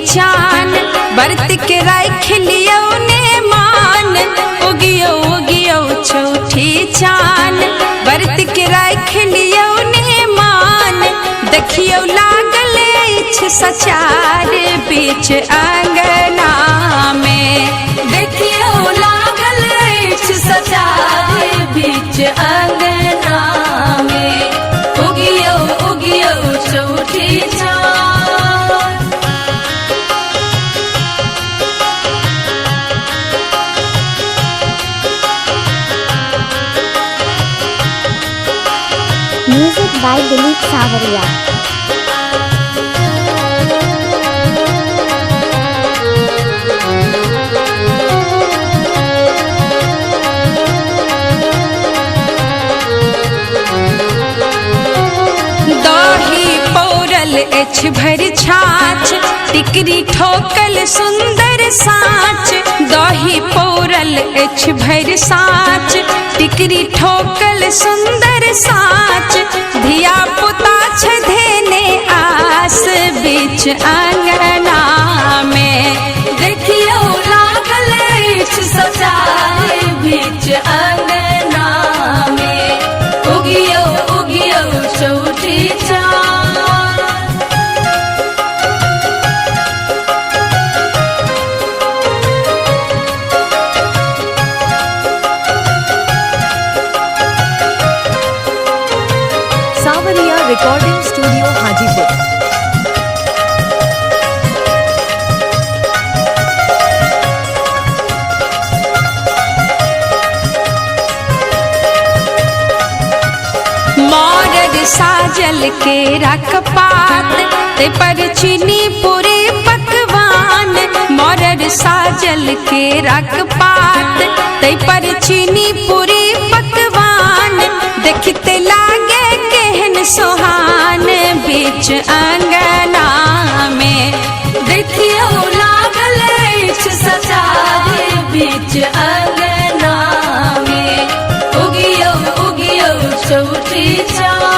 चान, बरत के राख लियो ने मान। उगियो उगियो छठी चान, बरत के राख लियो ने मान। देखियो लागल अछि सचार बीच अंगना में। देखियो लागल अछि सचार बीच अंगना में। उगियो उगियो छठी चान। Music by Dilip Savaria. दही पौरल अछि भरि छाछ, टिकरी ठोकल सुंदर साँच। दही पौरल अछि भरि साँच, टिकरी ठोकल सुंदर साँच। धिया पुता छै धेने आस बीच अंगना में। देखियो लागल अछि सचार बीच अंगना में। उगियो उगियो छठी चान। Savaria Recording Studio, Hajipur. मौरद साजल के रखपात, ते पर चीनी पूरी पकवान। मौरद साजल के रखपात, ते पर चीनी पूरी पकवान। देखते लागे केहन सोहान बीच अंगना में। देखियो लागल अछि सचार बीच अंगना में। उगियो उगियो छठी चान।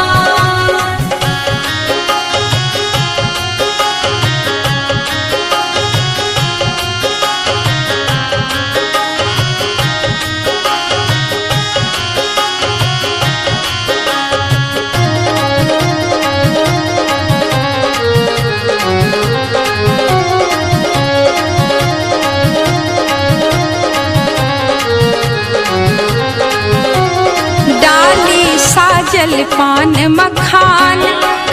डाली साजल पान मखान,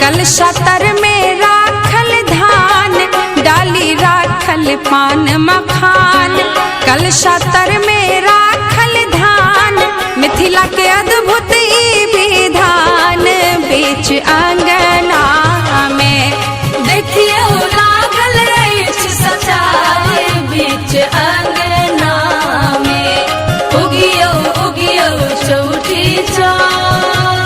कलशा तर में राखल धान। डाली राखल पान मखान, कलशा तर में राखल धान। मिथिला के अद्भुत ई विधान बीच अंगना में। देखियो लागल अछि सचार बीच अंगना में। उगियो उगियो छठी चान।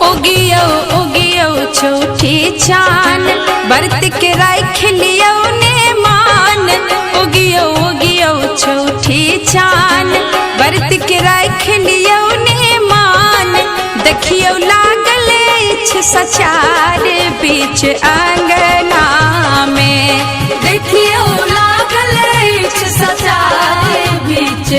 उगियो उगियो छठी चान, बरत के राख लियो ने मान। उगियो उगियो छठी चान, बरत के राख लियो ने मान। देखियो लागल अछि सचार बीच अंगना में। देखियो लागल अछि सचार बीच